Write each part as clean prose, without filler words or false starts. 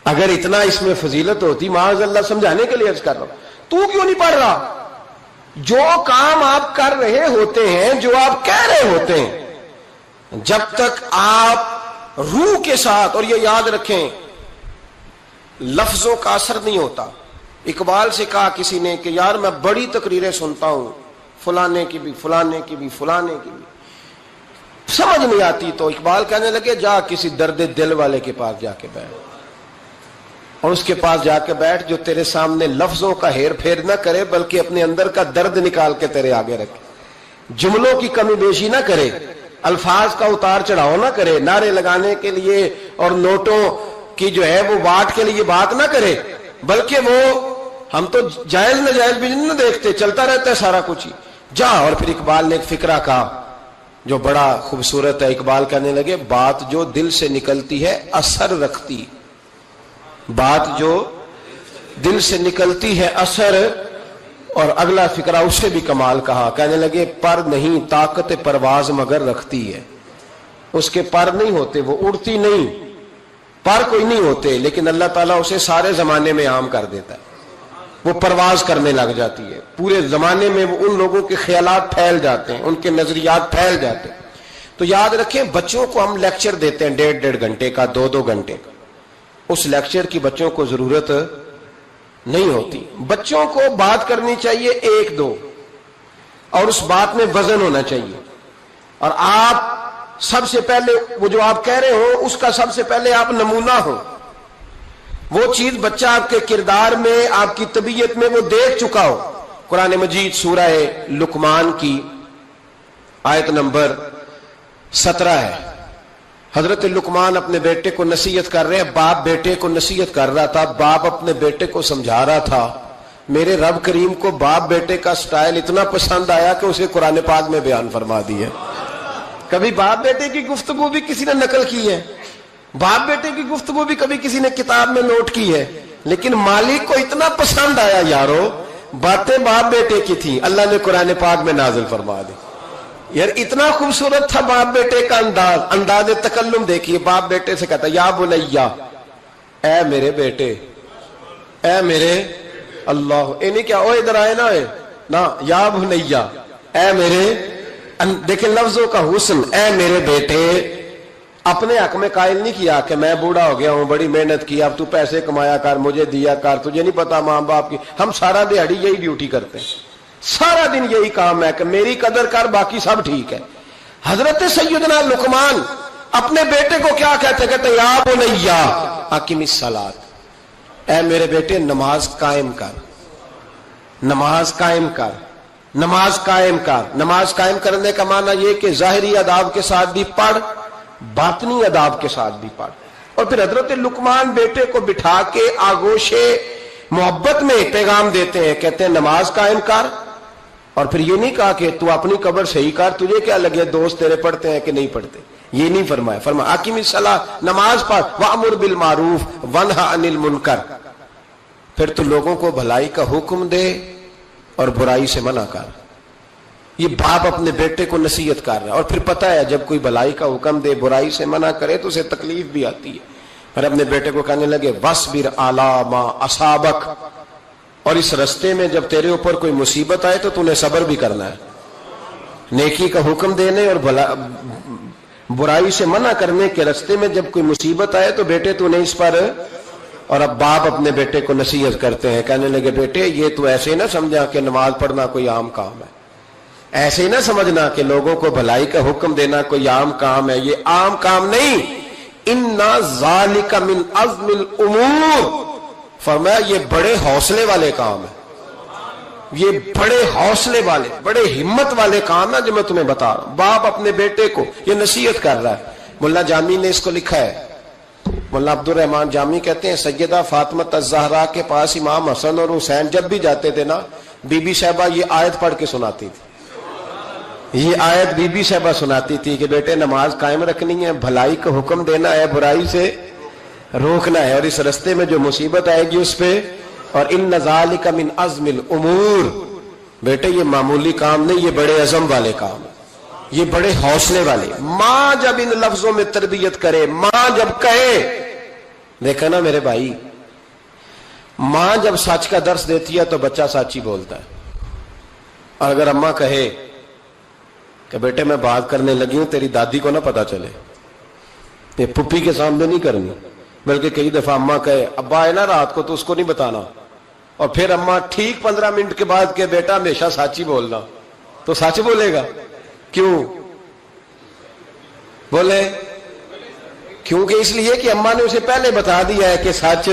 اگر اتنا اس میں فضیلت ہوتی، معاذ اللہ سمجھانے کے لیے عرض کر رہا ہوں، تو کیوں نہیں پڑھ رہا؟ جو کام آپ کر رہے ہوتے ہیں، جو آپ کہہ رہے ہوتے ہیں، جب تک آپ روح کے ساتھ، اور یہ یاد رکھیں لفظوں کا اثر نہیں ہوتا۔ اقبال سے کہا کسی نے کہ یار میں بڑی تقریریں سنتا ہوں، فلانے کی بھی فلانے کی بھی فلانے کی بھی، سمجھ نہیں آتی، تو اقبال کہنے لگے جا کسی درد دل والے کے پاس جا کے بیٹھ، اور اس کے پاس جا کے بیٹھ جو تیرے سامنے لفظوں کا ہیر پھیر نہ کرے بلکہ اپنے اندر کا درد نکال کے تیرے آگے رکھے، جملوں کی کمی بیشی نہ کرے، الفاظ کا اتار چڑھاؤ نہ کرے، نعرے لگانے کے لیے اور نوٹوں کی جو ہے وہ واٹ کے لیے بات نہ کرے، بلکہ وہ ہم تو جائز ناجائز بھی نہیں دیکھتے، چلتا رہتا ہے سارا کچھ ہی، جا۔ اور پھر اقبال نے ایک فقرہ کہا جو بڑا خوبصورت ہے، اقبال کہنے لگے بات جو دل سے نکلتی ہے اثر رکھتی، بات جو دل سے نکلتی ہے اثر، اور اگلا فقرہ اس سے بھی کمال کہا، کہنے لگے پر نہیں طاقت پرواز مگر رکھتی ہے، اس کے پر نہیں ہوتے، وہ اڑتی نہیں، پر کوئی نہیں ہوتے، لیکن اللہ تعالیٰ اسے سارے زمانے میں عام کر دیتا ہے، وہ پرواز کرنے لگ جاتی ہے، پورے زمانے میں وہ ان لوگوں کے خیالات پھیل جاتے ہیں، ان کے نظریات پھیل جاتے ہیں۔ تو یاد رکھیں بچوں کو ہم لیکچر دیتے ہیں 1.5 گھنٹے کا، 2 گھنٹے کا، اس لیکچر کی بچوں کو ضرورت نہیں ہوتی، بچوں کو بات کرنی چاہیے 1-2، اور اس بات میں وزن ہونا چاہیے، اور آپ سب سے پہلے وہ جو آپ کہہ رہے ہو اس کا سب سے پہلے آپ نمونہ ہو، وہ چیز بچہ آپ کے کردار میں، آپ کی طبیعت میں وہ دیکھ چکا ہو۔ قرآن مجید سورہ لقمان کی آیت نمبر 17 ہے، حضرت لقمان اپنے بیٹے کو نصیحت کر رہے ہیں، باپ بیٹے کو نصیحت کر رہا تھا، باپ اپنے بیٹے کو سمجھا رہا تھا، میرے رب کریم کو باپ بیٹے کا سٹائل اتنا پسند آیا کہ اسے قرآن پاک میں بیان فرما دیا۔ کبھی باپ بیٹے کی گفتگو بھی کسی نے نقل کی ہے، باپ بیٹے کی گفتگو بھی کبھی کسی نے کتاب میں نوٹ کی ہے، لیکن مالک کو اتنا پسند آیا یارو، باتیں باپ بیٹے کی تھی، اللہ نے قرآن پاک میں نازل فرما دی۔ یار اتنا خوبصورت تھا باپ بیٹے کا انداز تکلم دیکھیے، باپ بیٹے سے کہتا یا بنیا، اے میرے بیٹے، اے میرے اللہ، اے نہیں کیا او ادھر آئے نا، یا بنیا، اے میرے، دیکھیں لفظوں کا حسن، اے میرے بیٹے، اپنے حق میں قائل نہیں کیا کہ میں بوڑھا ہو گیا ہوں، بڑی محنت کی، اب تو پیسے کمایا کر، مجھے دیا کر، تجھے نہیں پتا ماں باپ کی، ہم سارا دیہڑی یہی ڈیوٹی کرتے ہیں، سارا دن یہی کام ہے کہ میری قدر کر، باقی سب ٹھیک ہے۔ حضرت سیدنا لقمان اپنے بیٹے کو کیا کہتے یا بنیا اقم الصلاۃ، اے میرے بیٹے نماز قائم کر، نماز قائم کر، نماز قائم کر۔ نماز قائم کرنے کا معنی یہ کہ ظاہری آداب کے ساتھ بھی پڑھ، باطنی آداب کے ساتھ بھی پڑھ۔ اور پھر حضرت لقمان بیٹے کو بٹھا کے آگوش محبت میں پیغام دیتے ہیں، کہتے ہیں نماز قائم کر، اور پھر یہ نہیں کہا کہ تو اپنی قبر صحیح کر، تجھے کیا لگے دوست تیرے پڑھتے ہیں کہ نہیں پڑھتے، یہ نہیں فرمایا، فرمایا اقیم الصلاۃ، نماز پڑھ، وامر بالمعروف وانہا عن المنکر، پھر تو لوگوں کو بھلائی کا حکم دے اور برائی سے منع کر۔ یہ باپ اپنے بیٹے کو نصیحت کر رہا ہے، اور پھر پتہ ہے جب کوئی بھلائی کا حکم دے برائی سے منع کرے تو اسے تکلیف بھی آتی ہے، اور اپنے بیٹے کو کہنے لگے وَاصْبِرْ عَلَىٰ مَا أَصَابَكَ، اور اس رستے میں جب تیرے اوپر کوئی مصیبت آئے تو نے صبر بھی کرنا ہے، نیکی کا حکم دینے اور برائی سے منع کرنے کے رستے میں جب کوئی مصیبت آئے تو بیٹے تو نے اس پر۔ اور اب باپ اپنے بیٹے کو نصیحت کرتے ہیں، کہنے لگے بیٹے یہ تو ایسے نہ سمجھا کہ نماز پڑھنا کوئی عام کام ہے، ایسے ہی نہ سمجھنا کہ لوگوں کو بھلائی کا حکم دینا کوئی عام کام ہے، یہ عام کام نہیں، اِنَّ ذَلِكَ مِنْ عَزْمِ الْأُمُورِ، فرمایا یہ بڑے حوصلے والے کام ہے، یہ بڑے حوصلے والے، بڑے ہمت والے کام ہے جو میں تمہیں بتا رہا ہوں۔ باپ اپنے بیٹے کو یہ نصیحت کر رہا ہے۔ ملا جامی نے اس کو لکھا ہے، مولانا عبد الرحمان جامی کہتے ہیں سیدہ فاطمہ الزہرا کے پاس امام حسن اور حسین جب بھی جاتے تھے نا، بی بی صاحبہ یہ آیت پڑھ کے سناتی تھی، یہ آیت بی بی صاحبہ سناتی تھی کہ بیٹے نماز قائم رکھنی ہے، بھلائی کا حکم دینا ہے، برائی سے روکنا ہے، اور اس رستے میں جو مصیبت آئے گی اس پہ، اور ان ذالک من عزم الامور، بیٹے یہ معمولی کام نہیں، یہ بڑے عزم والے کام، یہ بڑے حوصلے والے۔ ماں جب ان لفظوں میں تربیت کرے، ماں جب کہے دیکھا نا میرے بھائی، ماں جب سچ کا درس دیتی ہے تو بچہ سچ ہی بولتا ہے. اور اگر اماں کہے کہ بیٹے میں بات کرنے لگی ہوں تیری دادی کو نہ پتا چلے، یہ پھپھی کے سامنے نہیں کرنی، بلکہ کئی دفعہ اماں کہے ابا آئے نا رات کو تو اس کو نہیں بتانا، اور پھر اماں ٹھیک 15 منٹ کے بعد کہ بیٹا ہمیشہ سچ ہی بولنا، تو سچ بولے گا. کیوں بولے؟ کیونکہ اس لیے کہ اماں نے اسے پہلے بتا دیا ہے کہ سچ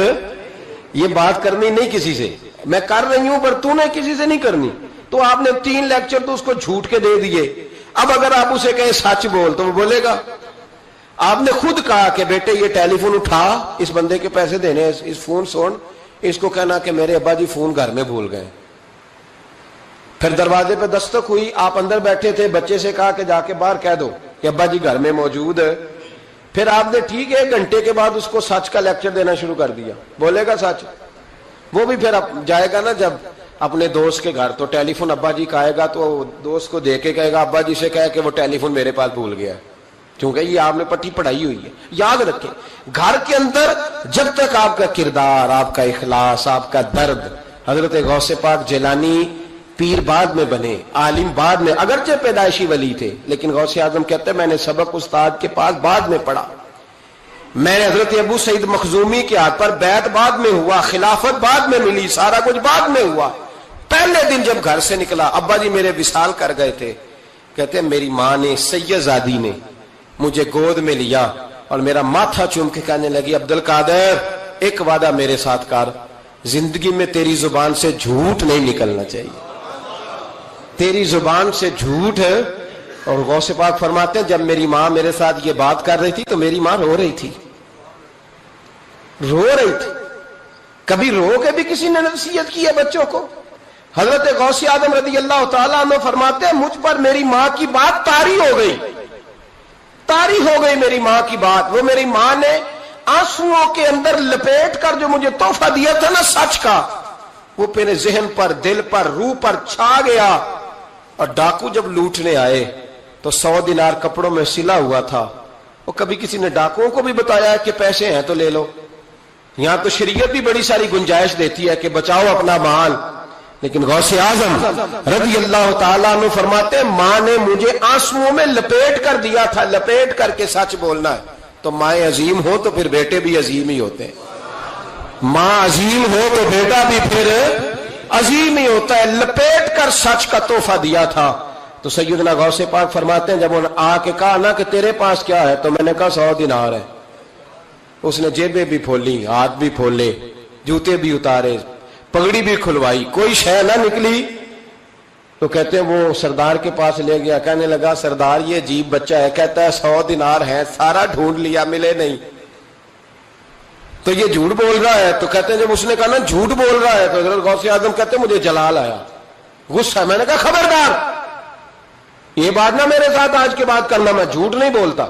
یہ بات کرنی نہیں کسی سے، میں کر رہی ہوں پر تو نے کسی سے نہیں کرنی. تو آپ نے 3 لیکچر تو اس کو جھوٹ کے دے دیے. اب اگر آپ اسے کہیں سچ بول تو وہ بولے گا. آپ نے خود کہا کہ بیٹے یہ ٹیلی فون اٹھا، اس بندے کے پیسے دینے، اس فون سن، اس کو کہنا کہ میرے ابا جی فون گھر میں بھول گئے. پھر دروازے پہ دستک ہوئی، آپ اندر بیٹھے تھے، بچے سے کہا کہ جا کے باہر کہہ دو کہ ابا جی گھر میں موجود ہے. پھر آپ نے ٹھیک ہے 1 گھنٹے کے بعد اس کو سچ کا لیکچر دینا شروع کر دیا. بولے گا سچ؟ وہ بھی پھر جائے گا نا جب اپنے دوست کے گھر، تو ٹیلی فون ابا جی کا آئے گا تو دوست کو دے کے کہے گا ابا جی سے کہے کہ وہ ٹیلی فون میرے پاس بھول گیا ہے، کیونکہ یہ آپ نے پٹی پڑھائی ہوئی ہے. یاد رکھیں، گھر کے اندر جب تک آپ کا کردار، آپ کا اخلاص، آپ کا درد، حضرت غوث پاک جیلانی پیر بعد میں بنے، عالم بعد میں، اگرچہ پیدائشی ولی تھے، لیکن غوث اعظم کہتے ہیں میں نے سبق استاد کے پاس بعد میں پڑھا. میں نے حضرت ابو سعید مخزومی کے ہاتھ پر بیعت بعد میں ہوا، خلافت بعد میں ملی، سارا کچھ بعد میں ہوا. پہلے دن جب گھر سے نکلا، ابا جی میرے وصال کر گئے تھے، کہتے ہیں میری ماں نے، سید زادی نے مجھے گود میں لیا اور میرا ماتھا چوم کے کہنے لگی عبد القادر ایک وعدہ میرے ساتھ کر، زندگی میں تیری زبان سے جھوٹ نہیں نکلنا چاہیے، تیری زبان سے جھوٹ ہے. اور غوث پاک فرماتے ہیں جب میری ماں میرے ساتھ یہ بات کر رہی تھی تو میری ماں رو رہی تھی، رو رہی تھی. کبھی رو کے بھی کسی نے نصیحت کی ہے بچوں کو؟ حضرت غوث اعظم رضی اللہ تعالیٰ عنہ فرماتے ہیں مجھ پر میری ماں کی بات طاری ہو گئی، طاری ہو گئی میری ماں کی بات. وہ میری ماں نے آنسوؤں کے اندر لپیٹ کر جو مجھے تحفہ دیا تھا نا سچ کا، وہ میرے ذہن پر، دل پر، روح پر چھا گیا. اور ڈاکو جب لوٹنے آئے تو 100 دینار کپڑوں میں سلا ہوا تھا. وہ کبھی کسی نے ڈاکوؤں کو بھی بتایا کہ پیسے ہیں تو لے لو؟ یہاں تو شریعت بھی بڑی ساری گنجائش دیتی ہے کہ بچاؤ اپنا مال. لیکن غوث اعظم رضی اللہ تعالیٰ عنہ فرماتے ہیں ماں نے مجھے آنسوؤں میں لپیٹ کر دیا تھا، لپیٹ کر کے سچ بولنا ہے. تو مائیں عظیم ہو تو پھر بیٹے بھی عظیم ہی ہوتے ہیں، ماں عظیم ہو تو بیٹا بھی پھر عظیم ہی ہوتا ہے. لپیٹ کر سچ کا تحفہ دیا تھا. تو سیدنا غوث پاک فرماتے ہیں جب انہوں نے آ کے کہا نا کہ تیرے پاس کیا ہے، تو میں نے کہا 100 دینار ہے. اس نے جیبیں بھی کھولی، ہاتھ بھی کھولے، جوتے بھی اتارے، پگڑی بھی کھلوائی، کوئی شے نہ نکلی. تو کہتے ہیں وہ سردار کے پاس لے گیا، کہنے لگا سردار یہ عجیب بچہ ہے، کہتا ہے 100 دینار ہے، سارا ڈھونڈ لیا ملے نہیں، تو یہ جھوٹ بول رہا ہے. تو کہتے ہیں جب اس نے کہا نا جھوٹ بول رہا ہے، تو حضرت غوث اعظم کہتے ہیں مجھے جلال آیا، غصہ. میں نے کہا خبردار یہ بات نہ میرے ساتھ آج کے بعد کرنا، میں جھوٹ نہیں بولتا،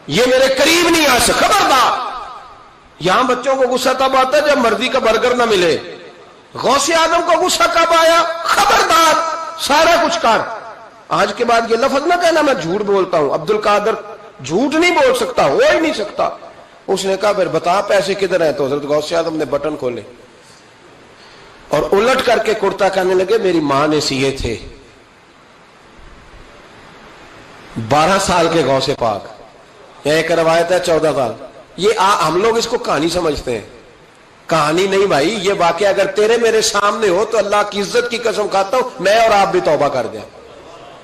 یہ میرے قریب نہیں آ سکتا، خبردار. یہاں بچوں کو غصہ تب آتا ہے جب مرضی کا برگر نہ ملے. غوث اعظم کو غصہ کب آیا؟ خبردار سارا کچھ کر، آج کے بعد یہ لفظ نہ کہنا میں جھوٹ بولتا ہوں. عبد القادر جھوٹ نہیں بول سکتا، ہو ہی نہیں سکتا. اس نے کہا پھر بتا پیسے کدھر ہیں؟ تو حضرت غوث اعظم نے بٹن کھولے اور الٹ کر کے کرتا کہنے لگے میری ماں نے سیے تھے. 12 سال کے غوث پاک، یہ ایک روایت ہے 14 سال. یہ ہم لوگ اس کو کہانی سمجھتے ہیں، کہانی نہیں بھائی، یہ واقعہ اگر تیرے میرے سامنے ہو تو اللہ کی عزت کی قسم کھاتا ہوں میں اور آپ بھی توبہ کر دیں.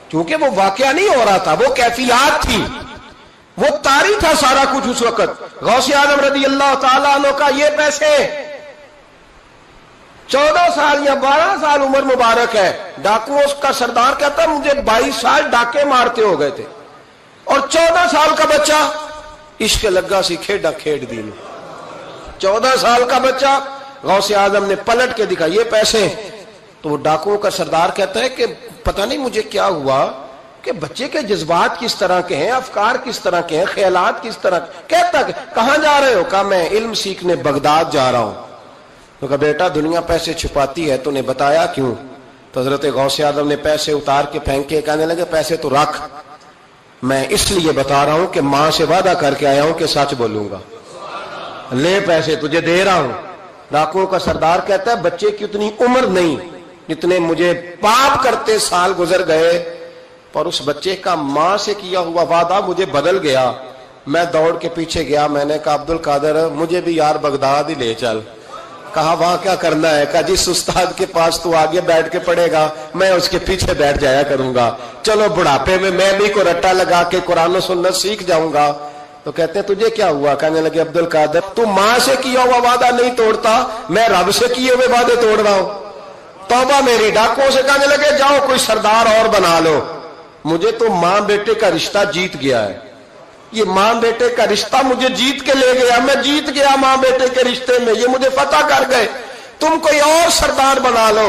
کیونکہ وہ واقعہ نہیں ہو رہا تھا، وہ کیفیات تھی، وہ طاری تھا سارا کچھ اس وقت. غوث اعظم رضی اللہ تعالیٰ عنہ کا یہ پیسے 14 سال یا 12 سال عمر مبارک ہے. ڈاکوؤں کا سردار کہتا ہے مجھے 22 سال ڈاکے مارتے ہو گئے تھے، اور 14 سال کا بچہ عشق لگا سی کھیڈا کھیڈ دی. 14 سال کا بچہ غوث اعظم نے پلٹ کے دکھا یہ پیسے. تو وہ ڈاکوؤں کا سردار کہتا ہے کہ پتہ نہیں مجھے کیا ہوا کہ بچے کے جذبات کس طرح کے ہیں، افکار کس طرح کے ہیں، خیالات کس طرح. کہتا کہ کہاں جا رہے ہو؟ کہا میں علم سیکھنے بغداد جا رہا ہوں. تو کہا بیٹا دنیا پیسے چھپاتی ہے، تو نے بتایا کیوں؟ تو حضرت غوث اعظم نے پیسے اتار کے پھینکے، کہنے لگے پیسے تو رکھ، میں اس لیے بتا رہا ہوں کہ ماں سے وعدہ کر کے آیا ہوں کہ سچ بولوں گا. لے پیسے تجھے دے رہا ہوں. ڈاکوؤں کا سردار کہتا ہے بچے کی اتنی عمر نہیں جتنے مجھے پاپ کرتے سال گزر گئے، پر اس بچے کا ماں سے کیا ہوا وعدہ مجھے بدل گیا. میں دوڑ کے پیچھے گیا، میں نے کہا عبد القادر مجھے بھی یار بغداد ہی لے چل. کہا وہاں کیا کرنا ہے؟ کہا جس استاد کے پاس تو آگے بیٹھ کے پڑھے گا میں اس کے پیچھے بیٹھ جایا کروں گا، چلو بڑھاپے میں میں بھی کو رٹا لگا کے قرآن و سنت سیکھ جاؤں گا. تو کہتے ہیں تجھے کیا ہوا؟ کہنے لگے عبد القادر تو ماں سے کیا ہوا وعدہ نہیں توڑتا، میں رب سے کیے ہوئے وعدے توڑ رہا ہوں. توبہ میری. ڈاکوؤں سے کہنے لگے جاؤ کوئی سردار اور بنا لو، مجھے تو ماں بیٹے کا رشتہ جیت گیا ہے. یہ ماں بیٹے کا رشتہ مجھے جیت کے لے گیا، میں جیت گیا ماں بیٹے کے رشتے میں، یہ مجھے فتح کر گئے، تم کوئی اور سردار بنا لو.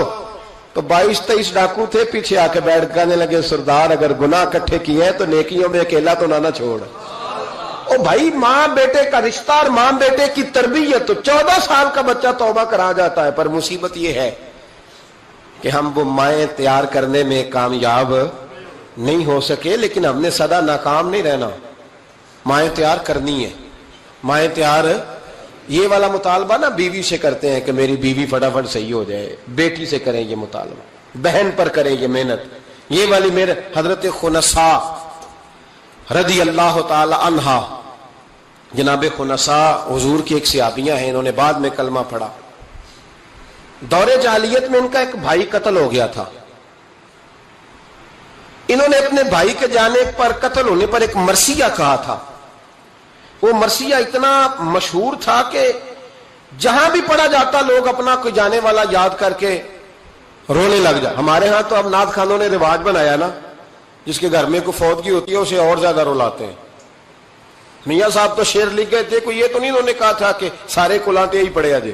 تو 22-23 ڈاکو تھے، پیچھے آ کے بیٹھ کہنے لگے سردار اگر گناہ اکٹھے کیے ہیں تو نیکیوں میں اکیلا تو نہ چھوڑ. او بھائی ماں بیٹے کا رشتہ اور ماں بیٹے کی تربیت، تو 14 سال کا بچہ توبہ کرا جاتا ہے. پر مصیبت یہ ہے کہ ہم وہ مائیں تیار کرنے میں کامیاب نہیں ہو سکے، لیکن ہم نے سدا ناکام نہیں رہنا. مائیں تیار کرنی ہے. مائیں تیار یہ والا مطالبہ نا بیوی سے کرتے ہیں کہ میری بیوی فٹافٹ صحیح ہو جائے، بیٹی سے کریں یہ مطالبہ، بہن پر کریں یہ محنت. یہ والی میرے حضرت خنسا رضی اللہ تعالی عنہا، جناب خنسا حضور کی ایک صحابیہ ہیں، انہوں نے بعد میں کلمہ پڑھا. دور جاہلیت میں ان کا ایک بھائی قتل ہو گیا تھا. انہوں نے اپنے بھائی کے جانے پر، قتل ہونے پر ایک مرثیہ کہا تھا. وہ مرثیہ اتنا مشہور تھا کہ جہاں بھی پڑھا جاتا لوگ اپنا کوئی جانے والا یاد کر کے رونے لگ جائے. ہمارے ہاں تو اب نعت خانوں نے رواج بنایا نا، جس کے گھر میں کوئی فوتگی ہوتی ہے اسے اور زیادہ رلاتے ہیں. میاں صاحب تو شعر لکھ گئے تھے، کوئی یہ تو نہیں انہوں نے کہا تھا کہ سارے کلاتے ہی پڑے اجے.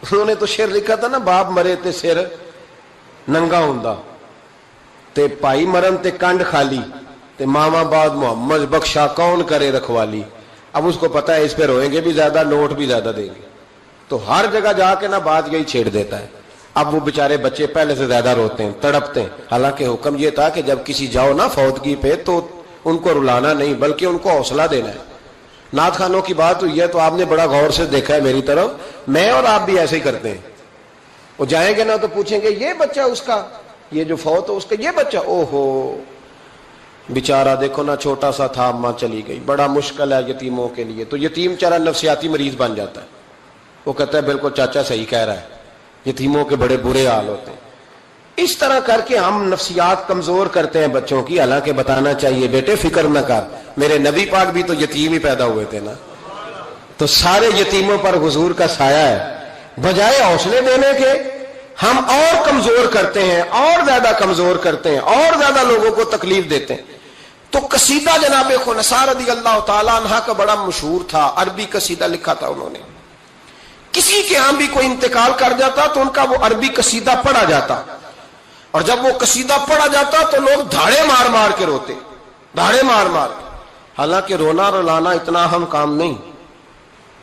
انہوں نے تو شعر لکھا تھا نا، باپ مرے تے سر ننگا ہوندا تے پائی مرن تے کنڈ خالی تے ماما بعد محمد بخشا کون کرے رکھوالی. اب اس کو پتا ہے اس پہ روئیں گے بھی زیادہ، نوٹ بھی زیادہ دیں گے، تو ہر جگہ جا کے نا بات یہی چھیڑ دیتا ہے. اب وہ بیچارے بچے پہلے سے زیادہ روتے ہیں، تڑپتے ہیں. حالانکہ حکم یہ تھا کہ جب کسی جاؤ نا فوتگی پہ تو ان کو رلانا نہیں بلکہ ان کو حوصلہ دینا ہے. نعت خانوں کی بات ہوئی ہے تو آپ نے بڑا غور سے دیکھا ہے میری طرف، میں اور آپ بھی ایسے ہی کرتے ہیں. وہ جائیں گے نا تو پوچھیں گے یہ بچہ اس کا، یہ جو فوت ہو اس کا یہ بچہ، او ہو بیچارہ دیکھو نا چھوٹا سا تھا ماں چلی گئی. بڑا مشکل ہے یتیموں کے لیے. تو یتیم چارہ نفسیاتی مریض بن جاتا ہے. وہ کہتا ہے بالکل چاچا صحیح کہہ رہا ہے، یتیموں کے بڑے برے حال ہوتے ہیں. اس طرح کر کے ہم نفسیات کمزور کرتے ہیں بچوں کی. حالانکہ بتانا چاہیے بیٹے فکر نہ کر، میرے نبی پاک بھی تو یتیم ہی پیدا ہوئے تھے نا، تو سارے یتیموں پر حضور کا سایہ ہے. بجائے حوصلے دینے کے ہم اور کمزور کرتے ہیں، اور زیادہ کمزور کرتے ہیں، اور زیادہ لوگوں کو تکلیف دیتے ہیں. تو قصیدہ جناب خنسا رضی اللہ تعالیٰ عنہ کا بڑا مشہور تھا. عربی قصیدہ لکھا تھا انہوں نے. کسی کے ہاں بھی کوئی انتقال کر جاتا تو ان کا وہ عربی قصیدہ پڑھا جاتا، اور جب وہ قصیدہ پڑھا جاتا تو لوگ دھاڑے مار مار کے روتے، دھاڑے مار مار. حالانکہ رونا رلانا اتنا اہم کام نہیں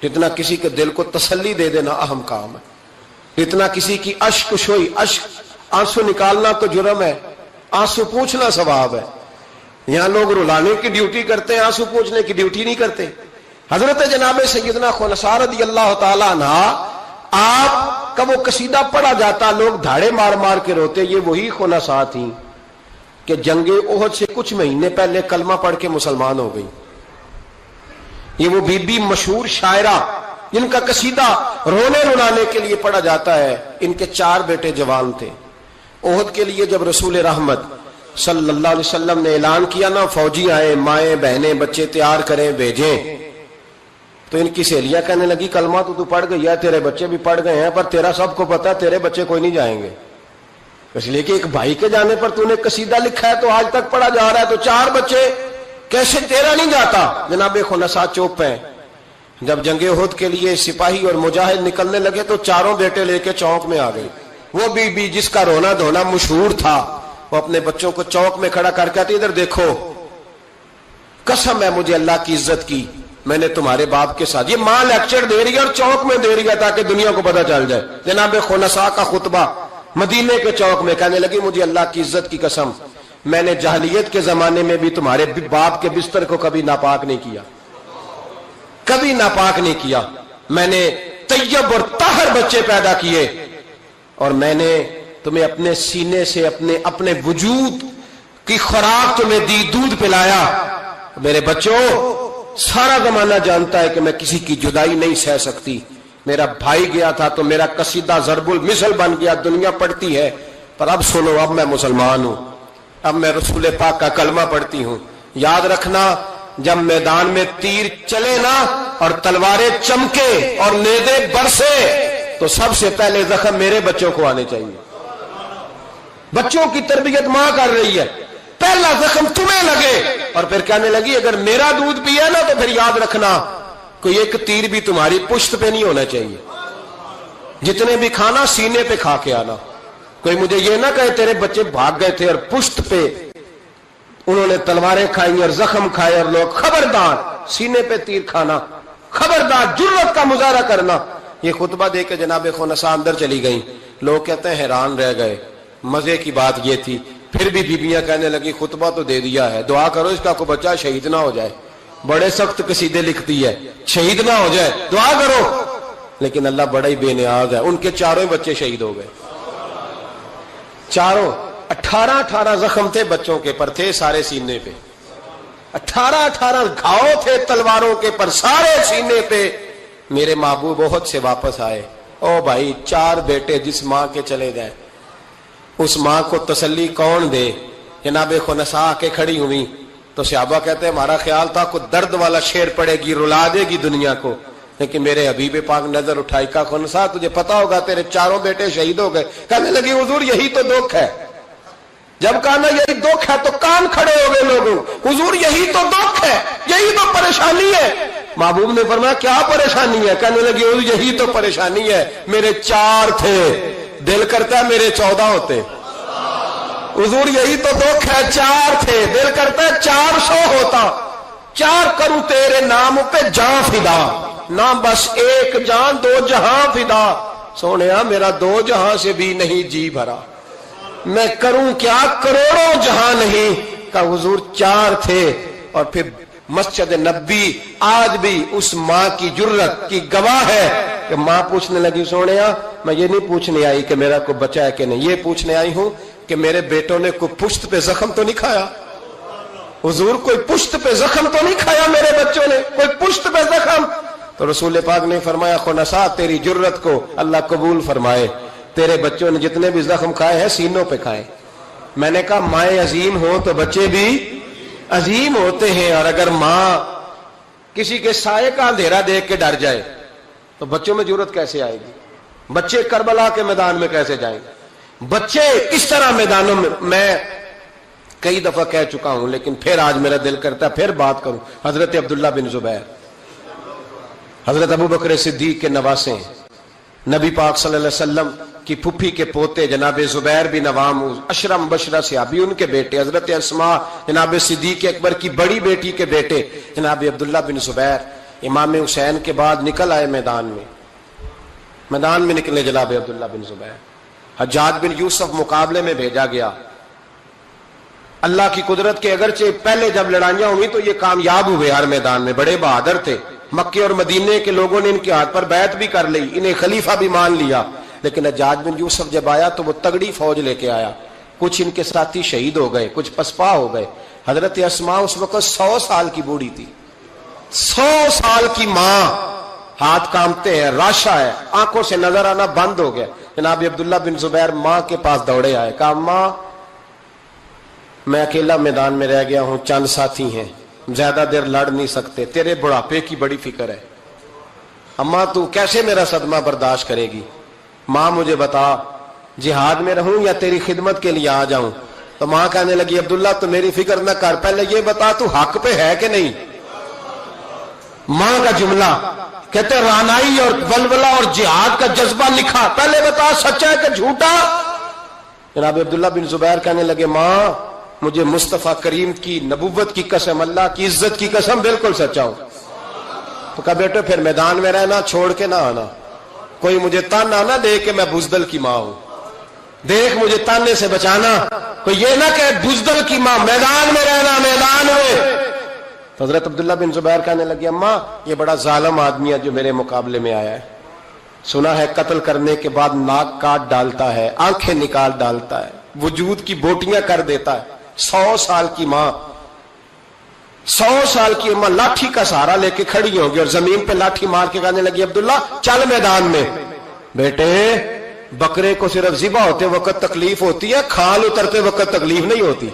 جتنا کسی کے دل کو تسلی دے دینا اہم کام ہے. جتنا کسی کی اشک شوئی، اشک آنسو نکالنا تو جرم ہے، آنسو پوچھنا ثواب ہے. یہاں لوگ رلانے کی ڈیوٹی کرتے ہیں، آنسو پوچھنے کی ڈیوٹی نہیں کرتے. حضرت جناب سیدنا خنسا رضی اللہ تعالی عنہ، آپ کا وہ قصیدہ پڑھا جاتا لوگ دھاڑے مار مار کے روتے. یہ وہی خنسا تھی کہ جنگ احد سے کچھ مہینے پہلے کلمہ پڑھ کے مسلمان ہو گئی. یہ وہ بی بی مشہور شاعرہ جن کا قصیدہ رونے رلانے کے لیے پڑھا جاتا ہے. ان کے 4 بیٹے جوان تھے. احد کے لیے جب رسول رحمت صلی اللہ علیہ وسلم نے اعلان کیا نا فوجی آئے، مائیں بہنیں بچے تیار کریں بھیجیں، تو ان کی سہیلیاں کہنے لگی کلمہ تو پڑھ گئی ہے، تیرے بچے بھی پڑھ گئے ہیں، پر تیرا سب کو پتا ہے تیرے بچے کوئی نہیں جائیں گے. اس لیے کہ ایک بھائی کے جانے پر تو نے قصیدہ لکھا ہے تو آج تک پڑھا جا رہا ہے، تو 4 بچے کیسے تیرا نہیں جاتا. جناب خنسا چوپ ہیں. جب جنگ احد کے لیے سپاہی اور مجاہد نکلنے لگے تو 4 بیٹے لے کے چوک میں آ گئی. وہ بی بی جس کا رونا دھونا مشہور تھا، وہ اپنے بچوں کو چوک میں کھڑا کر کے ادھر دیکھو، قسم ہے مجھے اللہ کی عزت کی، میں نے تمہارے باپ کے ساتھ، یہ ماں لیکچر دے رہی ہے اور چوک میں دے رہی ہے تاکہ دنیا کو پتہ چل جائے. جناب خنسا کا خطبہ مدینے کے چوک میں، کہنے لگی مجھے اللہ کی عزت کی قسم، میں نے جاہلیت کے زمانے میں بھی تمہارے باپ کے بستر کو کبھی ناپاک نہیں کیا، کبھی ناپاک نہیں کیا. میں نے طیب اور طاہر بچے پیدا کیے، اور میں نے تمہیں اپنے سینے سے اپنے وجود کی خوراک تمہیں دی، دودھ پلایا۔ میرے بچوں، سارا زمانہ جانتا ہے کہ میں کسی کی جدائی نہیں سہ سکتی۔ میرا بھائی گیا تھا تو میرا قصیدہ ضرب المثل بن گیا، دنیا پڑھتی ہے، پر اب سنو، اب میں مسلمان ہوں، اب میں رسول پاک کا کلمہ پڑھتی ہوں۔ یاد رکھنا، جب میدان میں تیر چلے نا اور تلواریں چمکے اور نیزے برسے تو سب سے پہلے زخم میرے بچوں کو آنے چاہیے۔ بچوں کی تربیت ماں کر رہی ہے، پہلا زخم تمہیں لگے، اور پھر کہنے لگی اگر میرا دودھ پیا نا تو پھر یاد رکھنا کوئی ایک تیر بھی تمہاری پشت پہ نہیں ہونا چاہیے، جتنے بھی کھانا سینے پہ کھا کے آنا۔ کوئی مجھے یہ نہ کہے تیرے بچے بھاگ گئے تھے اور پشت پہ انہوں نے تلواریں کھائی اور زخم کھائے، اور لوگ خبردار سینے پہ تیر کھانا، خبردار جرأت کا مظاہرہ کرنا۔ یہ خطبہ دے کے جناب خنساء اندر چلی گئیں، لوگ کہتے ہیں حیران رہ گئے۔ مزے کی بات یہ تھی، پھر بھی بیویاں کہنے لگی خطبہ تو دے دیا ہے، دعا کرو اس کا کوئی بچہ شہید نہ ہو جائے، بڑے سخت قصیدے لکھتی ہے، شہید نہ ہو جائے، دعا کرو۔ لیکن اللہ بڑا ہی بے نیاز ہے، ان کے چاروں بچے شہید ہو گئے، چاروں۔ 18 زخم تھے بچوں کے پر، تھے سارے سینے پہ، 18 گھاؤ تھے تلواروں کے پر، سارے سینے پہ۔ میرے محبوب احد سے واپس آئے۔ او بھائی، 4 بیٹے جس ماں کے چلے گئے، اس ماں کو تسلی کون دے؟ جناب خنساء آ کے کھڑی ہوئی تو صحابہ کہتے ہیں ہمارا خیال تھا کوئی درد والا شعر پڑے گی، رلا دے گی دنیا کو، لیکن میرے حبیب پاک نظر اٹھائی، کہا خنساء تجھے پتا ہوگا تیرے 4 بیٹے شہید ہو گئے۔ کہنے لگی حضور یہی تو دکھ ہے۔ جب کہا نا یہی دکھ ہے تو کان کھڑے ہو گئے لوگوں، حضور یہی تو دکھ ہے، یہی تو پریشانی ہے۔ محبوب نے فرمایا کیا پریشانی ہے؟ کہنے لگی حضور یہی تو پریشانی ہے، میرے 4 تھے، دل کرتا ہے میرے 14 ہوتے۔ حضور یہی تو دکھ ہے، 4 تھے، دل کرتا ہے 400 ہوتا۔ 4 کروں تیرے نام پہ جان فدا، نہ بس ایک جان 2 جہاں فدا۔ سونیا میرا 2 جہاں سے بھی نہیں جی بھرا، میں کروں کیا کروڑوں جہاں نہیں۔ کہ حضور 4 تھے، اور پھر مسجد نبی آج بھی اس ماں کی جرت کی گواہ ہے کہ ماں پوچھنے لگی سونیا میں یہ نہیں پوچھنے آئی کہ میرا کوئی بچہ ہے کہ نہیں، یہ پوچھنے آئی ہوں کہ میرے بیٹوں نے کوئی پشت پہ زخم تو نہیں کھایا؟ حضور کوئی پشت پہ زخم تو نہیں کھایا میرے بچوں نے؟ کوئی پشت پہ زخم؟ تو رسول پاک نے فرمایا خنساء تیری جرت کو اللہ قبول فرمائے، تیرے بچوں نے جتنے بھی زخم کھائے ہیں سینوں پہ کھائے۔ میں نے کہا مائیں عظیم ہوں تو بچے بھی عظیم ہوتے ہیں، اور اگر ماں کسی کے سائے کا اندھیرا دیکھ کے ڈر جائے تو بچوں میں جرت کیسے آئے گی؟ بچے کربلا کے میدان میں کیسے جائیں گے؟ بچے کس طرح میدانوں میں کئی دفعہ کہہ چکا ہوں، لیکن پھر آج میرا دل کرتا ہے پھر بات کروں۔ حضرت عبداللہ بن زبیر، حضرت ابو بکر صدیق کے نواسے ہیں، نبی پاک صلی اللہ علیہ وسلم کی پھپھی کے پوتے جناب زبیر بن عوام، اشرم بشرہ صحابی، ان کے بیٹے حضرت اسماء جناب صدیق اکبر کی بڑی بیٹی کے بیٹے جناب عبداللہ بن زبیر، امام حسین کے بعد نکل آئے میدان میں نکلے جناب عبداللہ بن زبیر۔ حجاج بن یوسف مقابلے میں بھیجا گیا، اللہ کی قدرت کے اگرچہ پہلے جب لڑائیاں ہوئی تو یہ کامیاب ہوئے، ہر میدان میں بڑے بہادر تھے، مکے اور مدینے کے لوگوں نے ان کے ہاتھ پر بیعت بھی کر لی، انہیں خلیفہ بھی مان لیا، لیکن حجاج بن یوسف جب آیا تو وہ تگڑی فوج لے کے آیا، کچھ ان کے ساتھی شہید ہو گئے، کچھ پسپا ہو گئے۔ حضرت اسماء اس وقت 100 سال کی بوڑھی تھی، 100 سال کی ماں، ہاتھ کامتے ہیں، راشا ہے، آنکھوں سے نظر آنا بند ہو گیا۔ جناب عبداللہ بن زبیر ماں کے پاس دوڑے آئے، کہا ماں میں اکیلا میدان میں رہ گیا ہوں، چند ساتھی ہیں، زیادہ دیر لڑ نہیں سکتے، تیرے بڑھاپے کی بڑی فکر ہے، اماں تو کیسے میرا صدمہ برداشت کرے گی؟ ماں مجھے بتا جہاد میں رہوں یا تیری خدمت کے لیے آ جاؤں؟ تو ماں کہنے لگی عبداللہ تو میری فکر نہ کر، پہلے یہ بتا تو حق پہ ہے کہ نہیں؟ ماں کا جملہ کہتے رانائی اور ولولہ اور جہاد کا جذبہ لکھا، پہلے بتا سچا ہے کہ جھوٹا؟ جناب عبداللہ بن زبیر کہنے لگے ماں مجھے مصطفیٰ کریم کی نبوت کی قسم، اللہ کی عزت کی قسم بالکل سچا ہوں۔ تو کہا بیٹے پھر میدان میں رہنا، چھوڑ کے نہ آنا، کوئی مجھے تانا نہ دے کہ میں بزدل کی ماں ہوں، دیکھ مجھے تانے سے بچانا، کوئی یہ نہ کہ بزدل کی ماں، میدان میں رہنا، میدان میں۔ تو حضرت عبداللہ بن زبیر کہنے لگے اماں یہ بڑا ظالم آدمی ہے جو میرے مقابلے میں آیا ہے، سنا ہے قتل کرنے کے بعد ناک کاٹ ڈالتا ہے، آنکھیں نکال ڈالتا ہے، وجود کی بوٹیاں کر دیتا ہے۔ 100 سال کی ماں، 100 سال کی اماں لاٹھی کا سہارا لے کے کھڑی ہوگی اور زمین پہ لاٹھی مار کے کہنے لگی عبداللہ چل میدان میں۔ بیٹے بکرے کو صرف ذبح ہوتے وقت تکلیف ہوتی ہے، کھال اترتے وقت تکلیف نہیں ہوتی،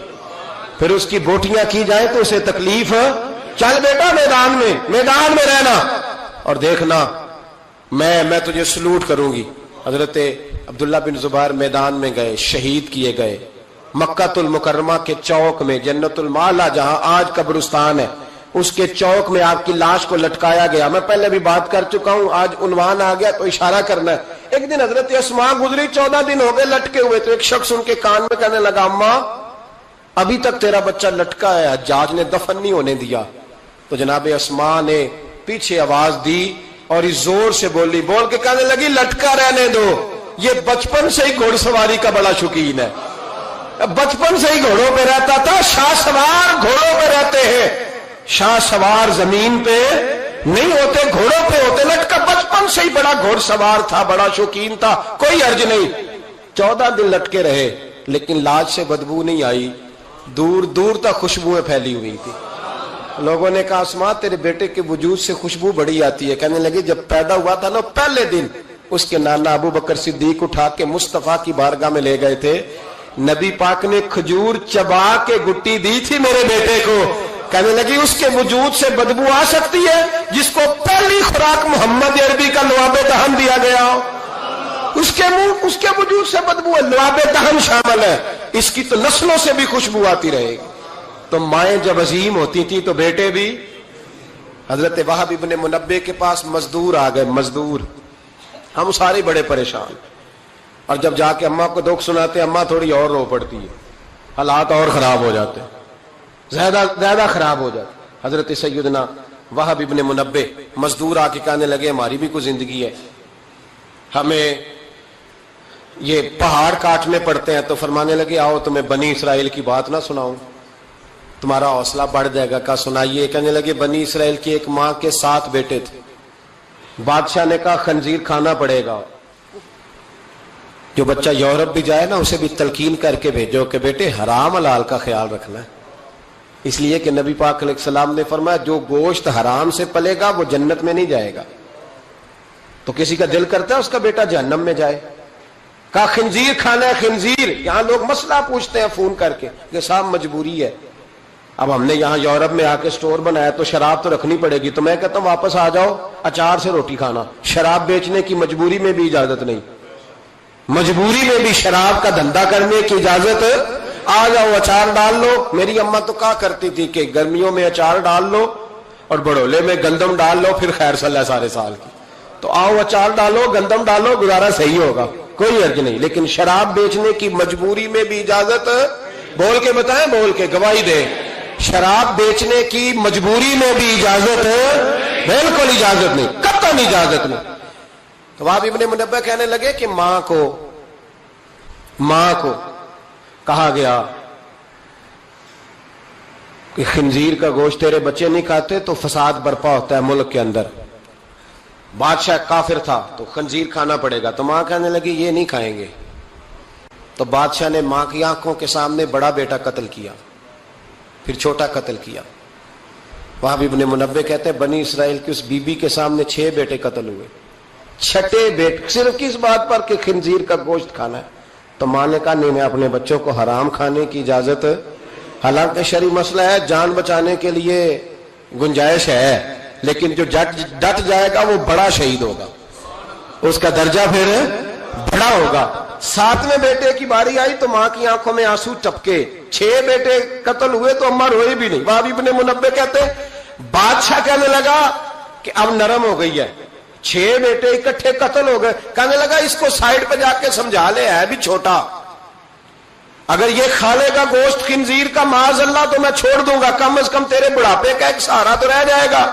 پھر اس کی بوٹیاں کی جائیں تو اسے تکلیف۔ چل بیٹا میدان میں رہنا اور دیکھنا میں تجھے سلوٹ کروں گی۔ حضرت عبداللہ بن زبیر میدان میں گئے، شہید کیے گئے۔ مکہ المکرمہ کے چوک میں جنت المعلا جہاں آج قبرستان ہے اس کے چوک میں آپ کی لاش کو لٹکایا گیا۔ میں پہلے بھی بات کر چکا ہوں، آج عنوان آ گیا تو اشارہ کرنا ہے۔ ایک دن حضرت اسماء گزری، 14 دن ہو گئے لٹکے ہوئے، تو ایک شخص ان کے کان میں کہنے لگا اماں ابھی تک تیرا بچہ لٹکا ہے، حجاج نے دفن نہیں ہونے دیا۔ تو جناب اسماء نے پیچھے آواز دی اور اس زور سے بول کے کہنے لگی لٹکا رہنے دو، یہ بچپن سے ہی گھوڑ سواری کا بڑا شوقین ہے، بچپن سے ہی گھوڑوں پہ رہتا تھا۔ شاہ سوار گھوڑوں پہ رہتے ہیں، شاہ سوار زمین پہ نہیں ہوتے، گھوڑوں پہ ہوتے۔ لٹکا بچپن سے ہی بڑا گھوڑ سوار تھا، بڑا شوقین تھا، کوئی حرج نہیں۔ 14 دن لٹکے رہے لیکن لاش سے بدبو نہیں آئی، دور دور تک خوشبوئیں پھیلی ہوئی تھی۔ لوگوں نے کہا اسماء تیرے بیٹے کے وجود سے خوشبو بڑی آتی ہے۔ کہنے لگے جب پیدا ہوا تھا نا پہلے دن اس کے نانا ابو بکر صدیق اٹھا کے مصطفیٰ کی بارگاہ میں لے گئے تھے، نبی پاک نے کھجور چبا کے گٹی دی تھی میرے بیٹے کو۔ کہنے لگی اس کے وجود سے بدبو آ سکتی ہے جس کو پہلی خوراک محمد عربی کا لعاب دہن دیا گیا ہو، اس کے وجود سے بدبو ہے، لعاب دہن شامل ہے، اس کی تو نسلوں سے بھی خوشبو آتی رہے گی۔ تو مائیں جب عظیم ہوتی تھی تو بیٹے بھی۔ حضرت وہب ابن منبع کے پاس مزدور آ گئے، مزدور، ہم سارے بڑے پریشان، اور جب جا کے اماں کو دکھ سناتے اماں تھوڑی اور رو پڑتی ہے، حالات اور خراب ہو جاتے، زیادہ خراب ہو جاتے۔ حضرت سیدنا وہب ابن منبع مزدور آ کے کہنے لگے ہماری بھی کوئی زندگی ہے، ہمیں یہ پہاڑ کاٹنے پڑتے ہیں۔ تو فرمانے لگے آؤ تمہیں بنی اسرائیل کی بات نہ سناؤں، تمہارا حوصلہ بڑھ جائے گا۔ کہا سنائیے۔ کہنے لگے بنی اسرائیل کی ایک ماں کے 7 بیٹے تھے، بادشاہ نے کہا خنزیر کھانا پڑے گا، جو بچہ یورپ بھی جائے نا اسے بھی تلقین کر کے بھیجو کہ بیٹے حرام حلال کا خیال رکھنا ہے، اس لیے کہ نبی پاک علیہ السلام نے فرمایا جو گوشت حرام سے پلے گا وہ جنت میں نہیں جائے گا۔ تو کسی کا دل کرتا ہے اس کا بیٹا جہنم میں جائے؟ کہا خنزیر کھانا ہے، خنزیر۔ یہاں لوگ مسئلہ پوچھتے ہیں فون کر کے کہ صاحب مجبوری ہے، اب ہم نے یہاں یورپ میں آ کے سٹور بنایا تو شراب تو رکھنی پڑے گی، تو میں کہتا ہوں واپس آ جاؤ اچار سے روٹی کھانا، شراب بیچنے کی مجبوری میں بھی اجازت نہیں، مجبوری میں بھی شراب کا دھندا کرنے کی اجازت، آ جاؤ اچار ڈال لو۔ میری اماں تو کہا کرتی تھی کہ گرمیوں میں اچار ڈال لو اور بڑولے میں گندم ڈال لو، پھر خیر صلی اللہ سارے سال کی، تو آؤ اچار ڈالو گندم ڈالو گزارا صحیح ہوگا، کوئی حرج نہیں۔ لیکن شراب بیچنے کی مجبوری میں بھی اجازت، بول کے بتائیں، بول کے گواہی دے، شراب بیچنے کی مجبوری میں بھی اجازت ہے؟ بالکل اجازت نہیں، قطعاً اجازت نہیں۔ تو وہب ابن منبع کہنے لگے کہ ماں کو کہا گیا کہ خنزیر کا گوشت تیرے بچے نہیں کھاتے تو فساد برپا ہوتا ہے ملک کے اندر۔ بادشاہ کافر تھا تو خنزیر کھانا پڑے گا، تو ماں کہنے لگی یہ نہیں کھائیں گے۔ تو بادشاہ نے ماں کی آنکھوں کے سامنے بڑا بیٹا قتل کیا، پھر چھوٹا قتل کیا۔ وہاں ابن منبع کہتے ہیں بنی اسرائیل کی اس بی بی کے سامنے 6 بیٹے قتل ہوئے، 6 بیٹے صرف کس بات پر کہ خنزیر کا گوشت کھانا ہے۔ تو ماں نے کہا نہیں، میں اپنے بچوں کو حرام کھانے کی اجازت، حالانکہ شرعی مسئلہ ہے، جان بچانے کے لیے گنجائش ہے، لیکن جو ڈٹ جائے گا وہ بڑا شہید ہوگا، اس کا درجہ پھر بڑا ہوگا۔ 7ویں بیٹے کی باری آئی تو ماں کی آنکھوں میں آنسو ٹپکے، 6 بیٹے قتل ہوئے تو اماں روئی بھی نہیں۔ وہاں ابن منبع کہتے بادشاہ کہنے لگا کہ اب نرم ہو گئی ہے، 6 بیٹے اکٹھے قتل ہو گئے، کہنے لگا اس کو سائڈ پہ جا کے سمجھا لے، ہے بھی چھوٹا، اگر یہ کھا لے گا گوشت خنزیر کا معاذ اللہ تو میں چھوڑ دوں گا، کم از کم تیرے بڑھاپے کا ایک سہارا تو رہ جائے گا۔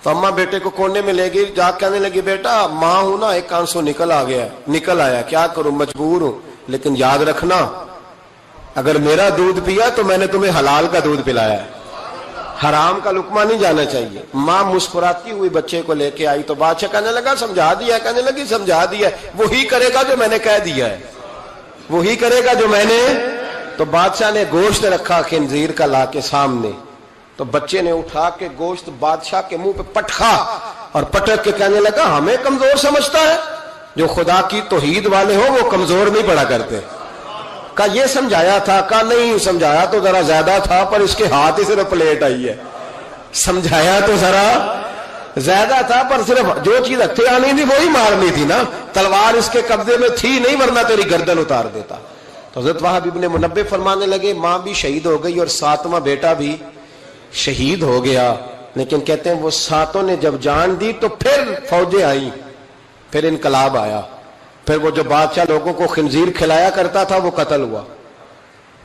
تو اماں بیٹے کو کونے میں لے گئی، جا کہنے لگی بیٹا ماں ہوں نا، ایک آنسو نکل آیا، کیا کروں، مجبور ہوں، لیکن یاد رکھنا اگر میرا دودھ پیا تو میں نے تمہیں حلال کا دودھ پلایا ہے، حرام کا لقمہ نہیں جانا چاہیے. ماں مسکراتی ہوئی بچے کو لے کے آئی تو بادشاہ کہنے لگا سمجھا دیا. کہنے لگی سمجھا دیا, وہی کرے گا جو میں نے کہہ دیا ہے, وہی کرے گا جو میں نے. تو بادشاہ نے گوشت رکھا خنزیر کا لا کے سامنے, تو بچے نے اٹھا کے گوشت بادشاہ کے منہ پہ پٹکا اور پٹک کے کہنے لگا ہمیں کمزور سمجھتا ہے, جو خدا کی توحید والے ہو وہ کمزور نہیں پڑا کرتے. کہا یہ سمجھایا تھا. کہا نہیں, سمجھایا تو ذرا زیادہ تھا پر اس کے ہاتھ ہی صرف پلیٹ آئی ہے. سمجھایا تو ذرا زیادہ تھا پر صرف جو چیز ہتھے آنی تھی وہی مارنی تھی نا, تلوار اس کے قبضے میں تھی نہیں ورنہ تیری گردن اتار دیتا. تو حضرت وہب ابن منبہ فرمانے لگے ماں بھی شہید ہو گئی اور 7واں بیٹا بھی شہید ہو گیا, لیکن کہتے ہیں وہ 7 نے جب جان دی تو پھر فوجیں آئیں, پھر انقلاب آیا, پھر وہ جو بادشاہ لوگوں کو خنزیر کھلایا کرتا تھا وہ قتل ہوا,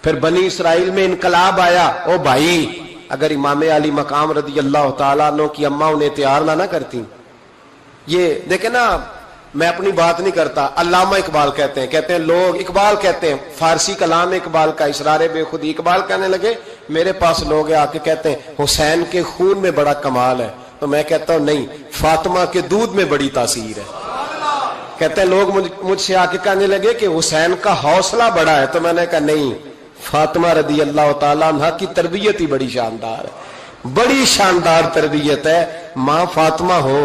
پھر بنی اسرائیل میں انقلاب آیا. او بھائی, اگر امام علی مقام رضی اللہ تعالیٰ عنہ کی اماں انہیں تیار نہ کرتی. یہ دیکھیں نا, میں اپنی بات نہیں کرتا, علامہ اقبال کہتے ہیں لوگ, اقبال کہتے ہیں فارسی کلام اقبال کا اسرار بے خودی, اقبال کہنے لگے میرے پاس لوگ آ کے کہتے ہیں حسین کے خون میں بڑا کمال ہے, تو میں کہتا ہوں نہیں, فاطمہ کے دودھ میں بڑی تاثیر ہے. کہتے ہیں لوگ مجھ سے آ کے کہنے لگے کہ حسین کا حوصلہ بڑا ہے, تو میں نے کہا نہیں, فاطمہ رضی اللہ تعالیٰ عنہ کی تربیت ہی بڑی شاندار ہے, بڑی شاندار تربیت ہے. ماں فاطمہ ہو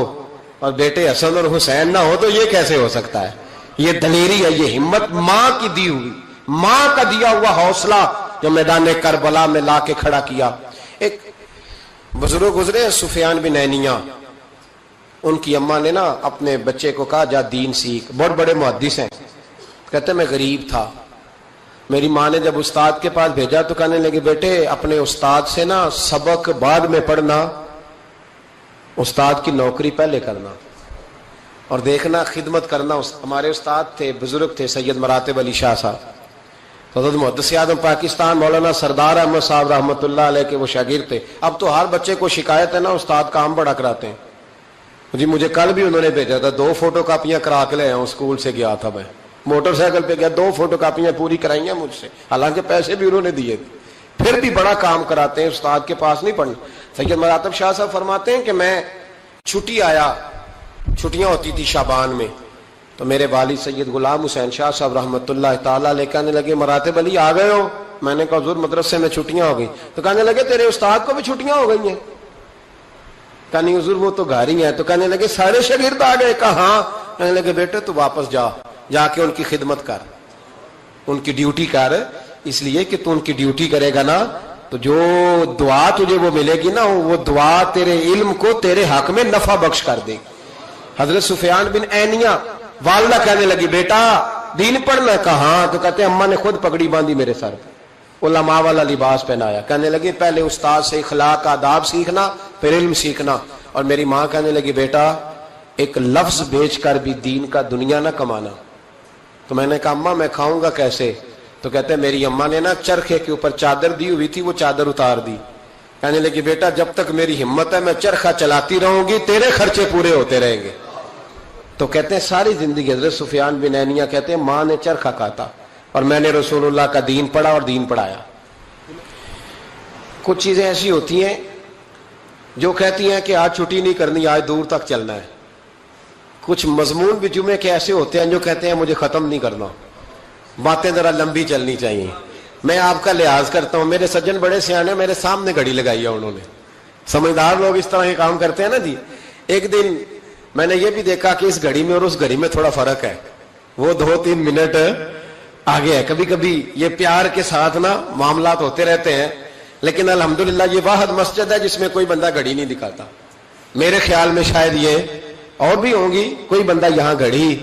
اور بیٹے حسن اور حسین نہ ہو تو یہ کیسے ہو سکتا ہے؟ یہ دلیری ہے, یہ ہمت ماں کی دی ہوئی, ماں کا دیا ہوا حوصلہ جو میدان کربلا میں لا کے کھڑا کیا. ایک بزرگ گزرے سفیان بن عینیہ, ان کی اماں نے نا اپنے بچے کو کہا جا دین سیکھ, بہت بڑے محدث ہیں. کہتے میں غریب تھا, میری ماں نے جب استاد کے پاس بھیجا تو کہنے لگے بیٹے اپنے استاد سے نا سبق بعد میں پڑھنا, استاد کی نوکری پہلے کرنا اور دیکھنا خدمت کرنا. ہمارے استاد تھے, بزرگ تھے, سید مراتب علی شاہ صاحب, حضرت محدث اعظم پاکستان مولانا سردار احمد صاحب رحمۃ اللہ علیہ کے وہ شاگرد تھے. اب تو ہر بچے کو شکایت ہے نا استاد کام بڑا کراتے ہیں. جی مجھے کل بھی انہوں نے بھیجا تھا, 2 فوٹو کاپیاں کرا کے لے آؤں, اسکول سے گیا تھا میں, موٹر سائیکل پہ گیا, 2 فوٹو کاپیاں پوری کرائی ہیں مجھ سے, حالانکہ پیسے بھی انہوں نے دیے تھے, پھر بھی بڑا کام کراتے ہیں, استاد کے پاس نہیں پڑھنا. سید مراتب شاہ صاحب فرماتے ہیں کہ میں چھٹی آیا, چھٹیاں ہوتی تھی شعبان میں, تو میرے والد سید غلام حسین شاہ صاحب رحمۃ اللہ تعالیٰ علیہ کہنے لگے مراتب علی آ گئے ہو؟ میں نے کہا حضور مدرسے میں چھٹیاں ہو گئی. تو کہنے لگے تیرے استاد کو بھی چھٹیاں ہو گئی ہیں؟ کہا نہیں حضور وہ تو گھر ہی ہیں. تو کہنے لگے سارے شاگرد آ گئے؟ کہا ہاں. کہنے لگے بیٹے تو واپس جا کے ان کی خدمت کر, ان کی ڈیوٹی کر, اس لیے کہ تو ان کی ڈیوٹی کرے گا نا تو جو دعا تجھے وہ ملے گی نا, وہ دعا تیرے علم کو تیرے حق میں نفع بخش کر دے گی. حضرت سفیان بن عینیہ والدہ کہنے لگی بیٹا دین پڑھنا؟ کہا ہاں. تو کہتے ہیں اماں نے خود پگڑی باندھی میرے سر پہ, علماء والا لباس پہنایا. کہنے لگے پہلے استاد سے اخلاق آداب سیکھنا, پھر علم سیکھنا. اور میری ماں کہنے لگی بیٹا ایک لفظ بیچ کر بھی دین کا دنیا نہ کمانا. تو میں نے کہا اماں میں کھاؤں گا کیسے؟ تو کہتے ہیں میری اماں نے نا چرخے کے اوپر چادر دی ہوئی تھی, وہ چادر اتار دی. کہنے لگی بیٹا جب تک میری ہمت ہے میں چرخہ چلاتی رہوں گی, تیرے خرچے پورے ہوتے رہیں گے. تو کہتے ہیں ساری زندگی حضرت سفیان بن عینیہ کہتے ہیں ماں نے چرخہ کاتا اور میں نے رسول اللہ کا دین پڑھا اور دین پڑھایا. کچھ چیزیں ایسی ہوتی ہیں جو کہتی ہیں کہ آج چھٹی نہیں کرنی, آج دور تک چلنا ہے. کچھ مضمون بھی جمعے کے ایسے ہوتے ہیں جو کہتے ہیں مجھے ختم نہیں کرنا, باتیں ذرا لمبی چلنی چاہیے. میں آپ کا لحاظ کرتا ہوں, میرے سجن بڑے سیانے, میرے سامنے گھڑی لگائی ہے انہوں نے, سمجھدار لوگ اس طرح کے کام کرتے ہیں نا جی. ایک دن میں نے یہ بھی دیکھا کہ اس گھڑی میں اور اس گھڑی میں تھوڑا فرق ہے, وہ 2-3 منٹ آگے ہے. کبھی کبھی یہ پیار کے ساتھ نا معاملات ہوتے رہتے ہیں, لیکن الحمدللہ یہ واحد مسجد ہے جس میں کوئی بندہ گھڑی نہیں دکھاتا. میرے خیال میں شاید یہ اور بھی ہوں گی, کوئی بندہ یہاں گھڑی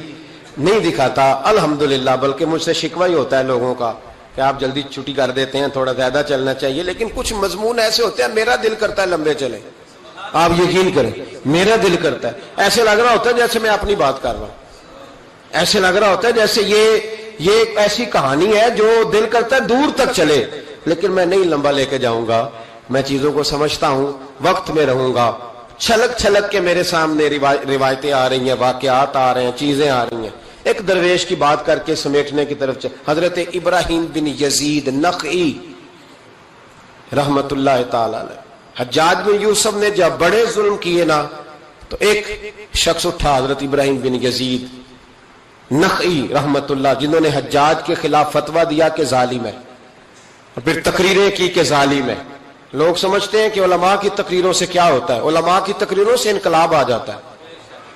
نہیں دکھاتا الحمدللہ. بلکہ مجھ سے شکوہ ہی ہوتا ہے لوگوں کا کہ آپ جلدی چھٹی کر دیتے ہیں, تھوڑا زیادہ چلنا چاہیے. لیکن کچھ مضمون ایسے ہوتے ہیں میرا دل کرتا ہے لمبے چلیں, آپ یقین کریں میرا دل کرتا ہے. ایسے لگ رہا ہوتا ہے جیسے میں اپنی بات کر رہا ہوں, ایسے لگ رہا ہوتا ہے جیسے یہ ایک ایسی کہانی ہے جو دل کرتا ہے دور تک چلے, لیکن میں نہیں لمبا لے کے جاؤں گا. میں چیزوں کو سمجھتا ہوں, وقت میں رہوں گا. چھلک چھلک کے میرے سامنے روایتیں آ رہی ہیں, واقعات آ رہے ہیں, چیزیں آ رہی ہیں. ایک درویش کی بات کر کے سمیٹنے کی طرف حضرت ابراہیم بن یزید نخعی رحمت اللہ تعالی علیہ, حجاج بن یوسف نے جب بڑے ظلم کیے نا تو ایک شخص اٹھا، حضرت ابراہیم بن یزید نخعی رحمت اللہ، جنہوں نے حجاج کے خلاف فتویٰ دیا کہ ظالم ہے، اور پھر تقریریں کی کہ ظالم ہے۔ لوگ سمجھتے ہیں کہ علماء کی تقریروں سے کیا ہوتا ہے، علماء کی تقریروں سے انقلاب آ جاتا ہے۔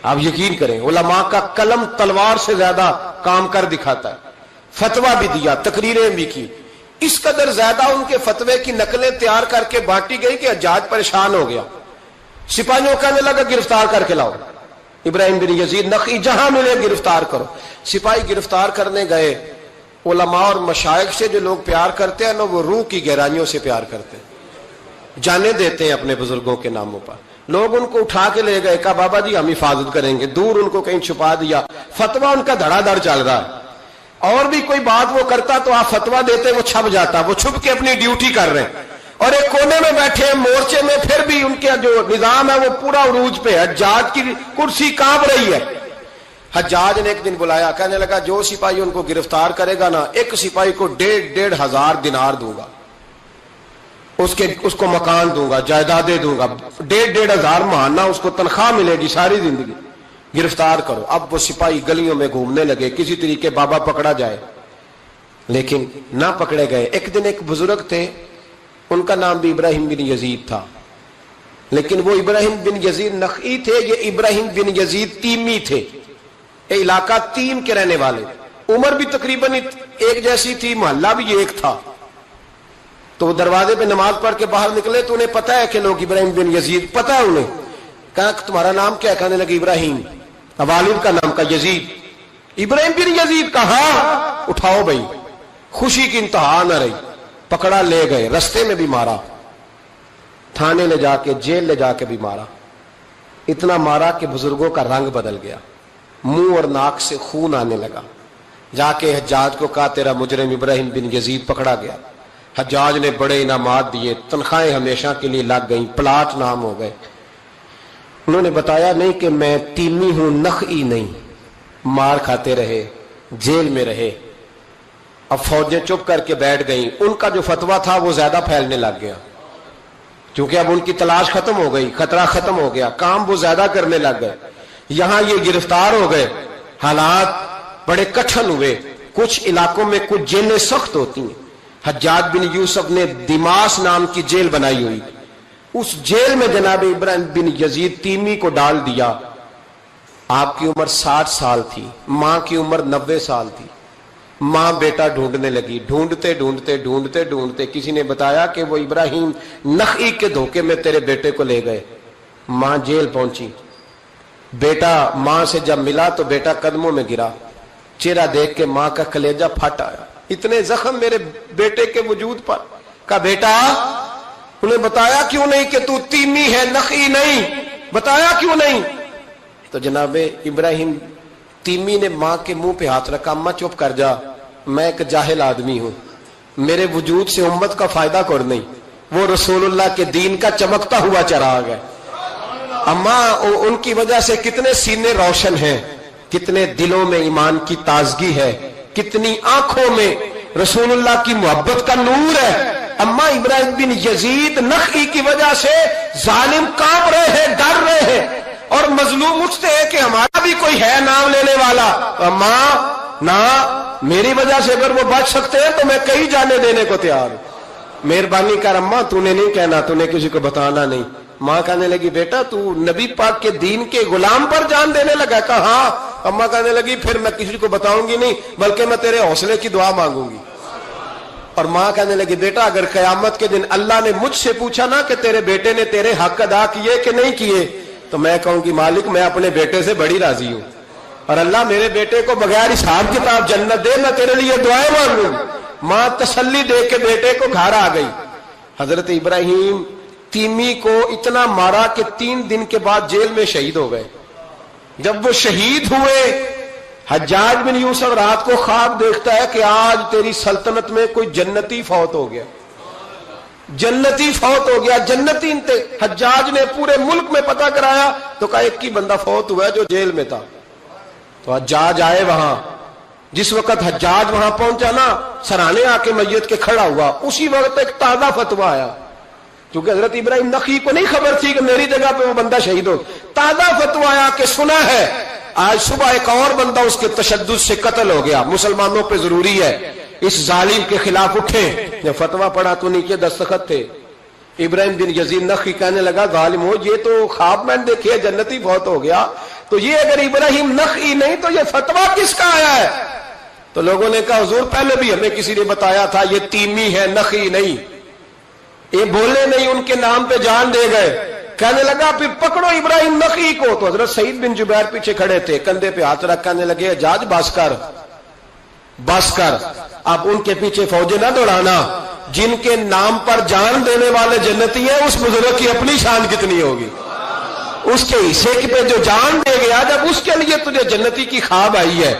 آپ یقین کریں، علماء کا قلم تلوار سے زیادہ کام کر دکھاتا ہے۔ فتویٰ بھی دیا، تقریریں بھی کی، اس قدر زیادہ ان کے فتوے کی نقلیں تیار کر کے بانٹی گئی کہ حجاج پریشان ہو گیا۔ سپاہیوں کہنے لگا گرفتار کر کے لاؤ ابراہیم بن یزید نخعی، جہاں ملے گرفتار کرو۔ سپاہی گرفتار کرنے گئے۔ علماء اور مشائخ سے جو لوگ پیار کرتے ہیں نا، وہ روح کی گہرائیوں سے پیار کرتے ہیں، جانے دیتے ہیں اپنے بزرگوں کے ناموں پر۔ لوگ ان کو اٹھا کے لے گئے، کہا بابا جی ہم حفاظت کریں گے، دور ان کو کہیں چھپا دیا۔ فتویٰ ان کا دھڑا دھڑ چل رہا ہے، اور بھی کوئی بات وہ کرتا تو آپ فتویٰ دیتے، وہ چھپ جاتا، وہ چھپ کے اپنی ڈیوٹی کر رہے ہیں، اور ایک کونے میں بیٹھے ہیں مورچے میں، پھر بھی ان کا جو نظام ہے وہ پورا عروج پہ ہے، حجاج کی کرسی کانپ رہی ہے۔ حجاج نے ایک دن بلایا، کہنے لگا جو سپاہی ان کو گرفتار کرے گا نا، ایک سپاہی کو 1,500 دینار دوں گا، اس کو مکان دوں گا، جائیدادیں دوں گا، 1,500 ماہانہ اس کو تنخواہ ملے گی ساری زندگی۔ گرفتار کرو۔ اب وہ سپاہی گلیوں میں گھومنے لگے، کسی طریقے بابا پکڑا جائے، لیکن نہ پکڑے گئے۔ ایک دن ایک بزرگ تھے، ان کا نام بھی ابراہیم بن یزید تھا، لیکن وہ ابراہیم بن یزید نخعی تھے، یہ ابراہیم بن یزید تیمی تھے، یہ علاقہ تیم کے رہنے والے، عمر بھی تقریباً ایک جیسی تھی، محلہ بھی ایک تھا۔ تو وہ دروازے پہ نماز پڑھ کے باہر نکلے تو انہیں پتا ہے کہ لوگ ابراہیم بن یزید، پتا ہے انہیں۔ کہا تمہارا نام کیا ہے؟ کہنے لگے ابراہیم۔ والد کا نام کا یزید۔ ابراہیم بن یزید کہا اٹھاؤ بھائی، خوشی کی انتہا نہ رہی، پکڑا لے گئے، رستے میں بھی مارا، تھانے لے جا کے، جیل لے جا کے بھی مارا، اتنا مارا کہ بزرگوں کا رنگ بدل گیا، منہ اور ناک سے خون آنے لگا۔ جا کے حجاج کو کہا تیرا مجرم ابراہیم بن یزید پکڑا گیا۔ حجاج نے بڑے انعامات دیے، تنخواہیں ہمیشہ کے لیے لگ گئیں، پلاٹ نام ہو گئے۔ انہوں نے بتایا نہیں کہ میں تیمی ہوں، نخعی نہیں۔ مار کھاتے رہے، جیل میں رہے۔ اب فوجیں چپ کر کے بیٹھ گئیں، ان کا جو فتویٰ تھا وہ زیادہ پھیلنے لگ گیا، کیونکہ اب ان کی تلاش ختم ہو گئی، خطرہ ختم ہو گیا، کام وہ زیادہ کرنے لگ گئے۔ یہاں یہ گرفتار ہو گئے، حالات بڑے کٹھن ہوئے۔ کچھ علاقوں میں کچھ جیلیں سخت ہوتی ہیں۔ حجاج بن یوسف نے دماس نام کی جیل بنائی ہوئی، اس جیل میں جناب ابراہیم بن یزید تیمی کو ڈال دیا۔ آپ کی عمر 60 سال تھی، ماں کی عمر 90 سال تھی۔ ماں بیٹا ڈھونڈنے لگی، ڈھونڈتے ڈھونڈتے ڈھونڈتے ڈھونڈتے کسی نے بتایا کہ وہ ابراہیم نخعی کے دھوکے میں تیرے بیٹے کو لے گئے۔ ماں جیل پہنچی، بیٹا ماں سے جب ملا تو بیٹا قدموں میں گرا، چہرہ دیکھ کے ماں کا کلیجہ پھٹ آیا، اتنے زخم میرے بیٹے کے وجود پر۔ کہا بیٹا، انہیں بتایا کیوں نہیں کہ تو تیمی ہے، نخعی نہیں، بتایا کیوں نہیں؟ تو جناب ابراہیم تیمی نے ماں کے منہ پہ ہاتھ رکھا، اماں چپ کر جا، میں ایک جاہل آدمی ہوں، میرے وجود سے امت کا فائدہ کوئی نہیں، وہ رسول اللہ کے دین کا چمکتا ہوا چراغ ہے۔ اماں ان کی وجہ سے کتنے سینے روشن ہیں، کتنے دلوں میں ایمان کی تازگی ہے، کتنی آنکھوں میں رسول اللہ کی محبت کا نور ہے۔ اماں ابراہیم بن یزید نخعی کی وجہ سے ظالم کانپ رہے ہیں، ڈر رہے ہیں، اور مظلوم اٹھتے ہیں کہ ہمارا بھی کوئی ہے نام لینے والا۔ اماں نہ، میری وجہ سے اگر وہ بچ سکتے ہیں تو میں کئی جانے دینے کو تیار ہوں، مہربانی کر اماں، تو نے نہیں کہنا، تو نے کسی کو بتانا نہیں۔ ماں کہنے لگی بیٹا تو نبی پاک کے دین کے غلام پر جان دینے لگا؟ کہا ہاں۔ اماں کہنے لگی پھر میں کسی کو بتاؤں گی نہیں، بلکہ میں تیرے حوصلے کی دعا مانگوں گی۔ اور ماں کہنے لگی بیٹا اگر قیامت کے دن اللہ نے مجھ سے پوچھا نا کہ تیرے بیٹے نے تیرے حق ادا کیے کہ نہیں کیے، تو میں کہوں گی مالک میں اپنے بیٹے سے بڑی راضی ہوں، اور اللہ میرے بیٹے کو بغیر حساب کتاب جنت دے، میں تیرے لیے دعائیں مانگوں۔ ماں تسلی دے کے بیٹے کو گھر آ گئی۔ حضرت ابراہیم تیمی کو اتنا مارا کہ 3 دن کے بعد جیل میں شہید ہو گئے۔ جب وہ شہید ہوئے، حجاج بن یوسف رات کو خواب دیکھتا ہے کہ آج تیری سلطنت میں کوئی جنتی فوت ہو گیا، جنتی فوت ہو گیا، جنتی حجاج نے پورے ملک میں پتہ کرایا تو کہا ایک ہی بندہ فوت ہوا ہے جو جیل میں تھا۔ تو حجاج آئے وہاں، جس وقت حجاج وہاں پہنچا نا، سرانے آ کے میت کے کھڑا ہوا، اسی وقت ایک تازہ فتویٰ آیا، کیونکہ حضرت ابراہیم نخعی کو نہیں خبر تھی کہ میری جگہ پہ وہ بندہ شہید ہو. تازہ فتویٰ آیا کہ سنا ہے آج صبح ایک اور بندہ اس کے تشدد سے قتل ہو گیا, مسلمانوں پہ ضروری ہے اس ظالم کے خلاف اٹھیں. جب فتویٰ پڑھا تو نیچے دستخط تھے. ابراہیم بن یزید نخعی کہنے لگا ظالم ہو, یہ تو خواب میں دیکھے جنتی فوت ہو گیا, تو یہ اگر ابراہیم نخعی نہیں تو یہ فتویٰ کس کا آیا ہے؟ تو لوگوں نے کہا حضور پہلے بھی ہمیں کسی نے بتایا تھا یہ تیمی ہے نخعی نہیں. یہ بولے نہیں, ان کے نام پہ جان دے گئے. کہنے لگا پھر پکڑو ابراہیم نخعی کو. تو حضرت سعید بن جبیر پیچھے کھڑے تھے, کندھے پہ ہاتھ رکھ کہنے لگے حجاج بس کر, اب ان کے پیچھے فوجیں نہ دوڑانا. جن کے نام پر جان دینے والے جنتی ہیں اس بزرگ کی اپنی شان کتنی ہوگی, اس کے حصے پہ جو جان دے گیا جب اس کے لیے تجھے جنتی کی خواب آئی ہے.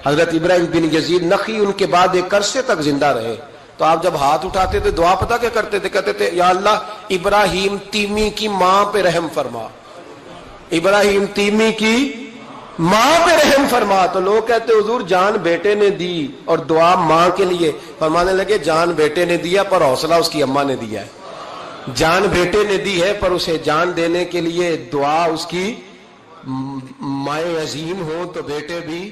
حضرت ابراہیم بن یزید نخعی ان کے بعد ایک عرصے تک زندہ رہے. تو آپ جب ہاتھ اٹھاتے تھے دعا پتہ کیا کرتے تھے؟ کہتے تھے یا اللہ ابراہیم تیمی کی ماں پہ رحم فرما, ابراہیم تیمی کی ماں پہ رحم فرما. تو لوگ کہتے حضور جان بیٹے نے دی اور دعا ماں کے لیے. فرمانے لگے جان بیٹے نے دیا پر حوصلہ اس کی اماں نے دیا ہے. جان بیٹے نے دی ہے پر اسے جان دینے کے لیے دعا اس کی مائیں عظیم ہو تو بیٹے بھی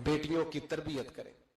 بیٹیوں کی تربیت کریں.